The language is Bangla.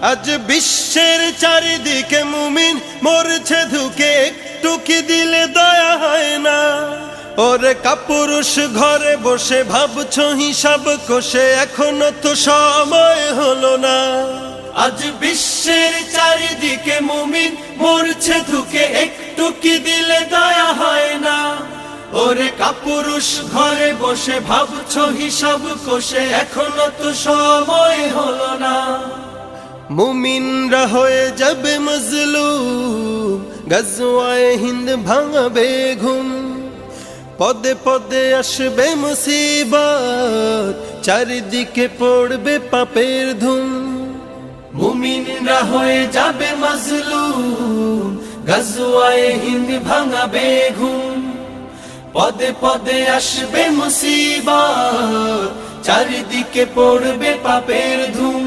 আজ বিশ্বের চারিদিকে মুমিন মরছে ধুকে, একটু কি দিলে দয়া হয় না? ওরে কাপুরুষ ঘরে বসে ভাবছো হিসাব কষে, এখনো তো সময় হলো না। আজ বিশ্বের চারিদিকে মুমিন মরছে ধুকে, একটু কি দিলে দয়া হয় না? ওরে কাপুরুষ ঘরে বসে ভাবছো হিসাব কষে, এখনো তো সময় হলো না। মুমিনরা হয়ে যাবে মজলুম, গজওয়ায়ে হিন্দ ভাঙাবে ঘুম। পদে পদে আসবে মুসিবত, চারিদিকে পড়বে পাপের ধুম। মুমিনরা হয়ে যাবে মজলুম, গজওয়ায়ে হিন্দ ভাঙাবে ঘুম। পদে পদে আসবে মুসিবত, চারিদিকে পড়বে পাপের ধুম।